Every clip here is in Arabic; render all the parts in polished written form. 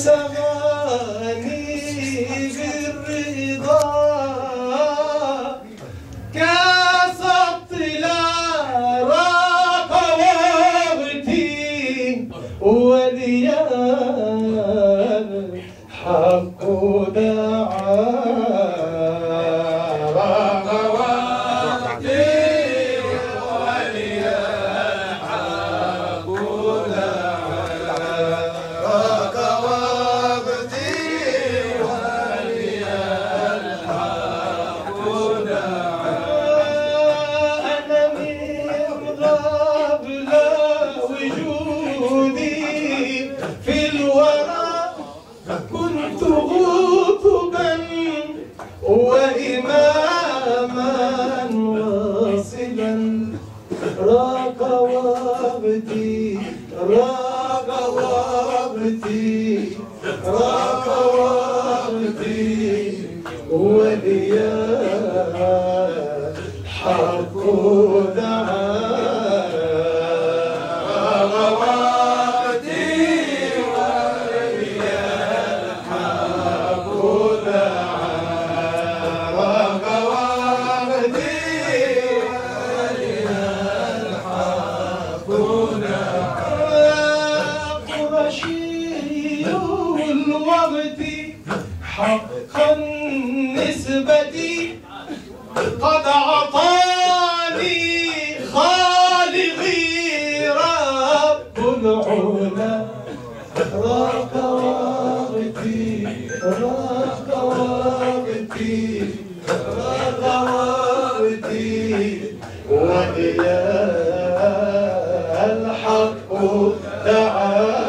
سماني بالرضا كاس الطلا راق وابتي وليا الحق دعا كنت غضبا وإماما واصلا راق وابتي راق وابتي راق وابتي وليا الحق دعا حقا نسبتي قد عطاني خالقي رب العلا راق وابتي راق وابتي راق وابتي وإلى الحق دعا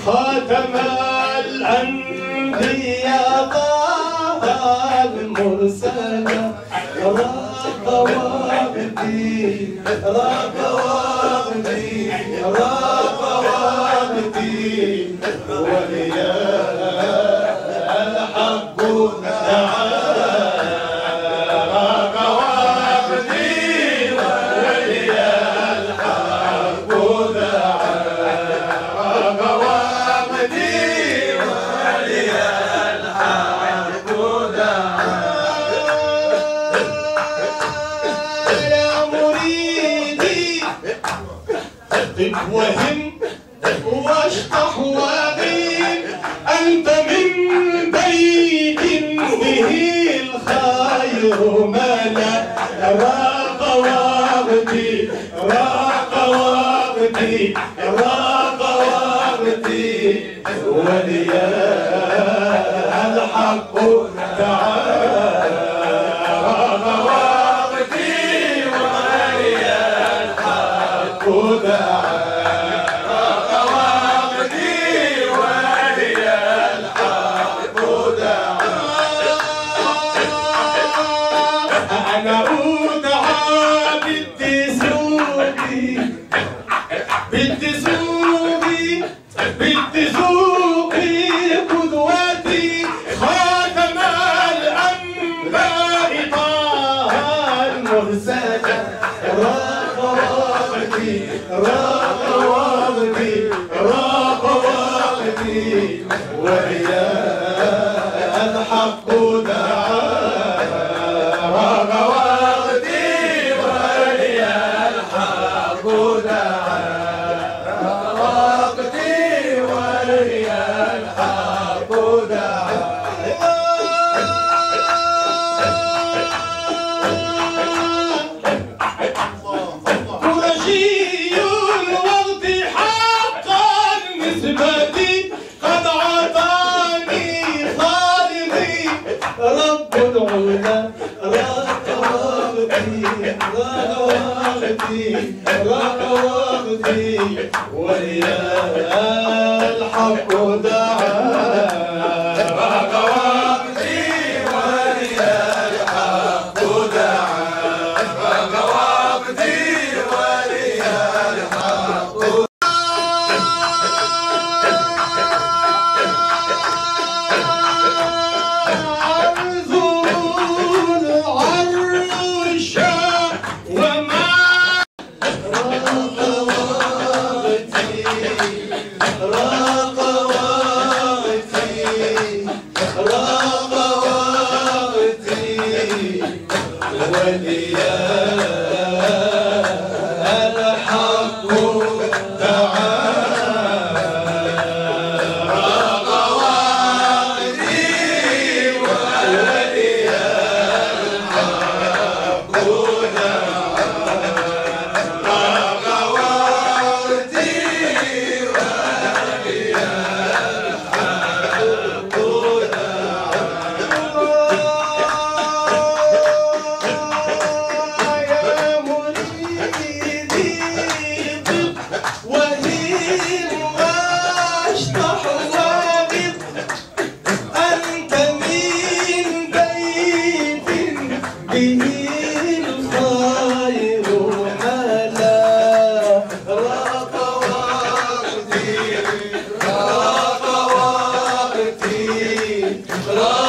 خاتم الأنبياء طه المرسل راق وابتي راق وابتي راق وابتي وليا الحق دعا راق وابتي وليا الحق دعا وهم واشطح واغيب أنت من بيت به الخير ملا راق وابتي راق وابتي راق وابتي وليا الحق دعا راق وابتي وليا الحق دعا بالتزوقي قدوتي خاتم الأنباء طه المرسل راق وابتي راق وابتي راق وابتي وإلى الحق دعا راق وابتي وإلى الحق دعا وليا الحق دعا راق وابتي أنا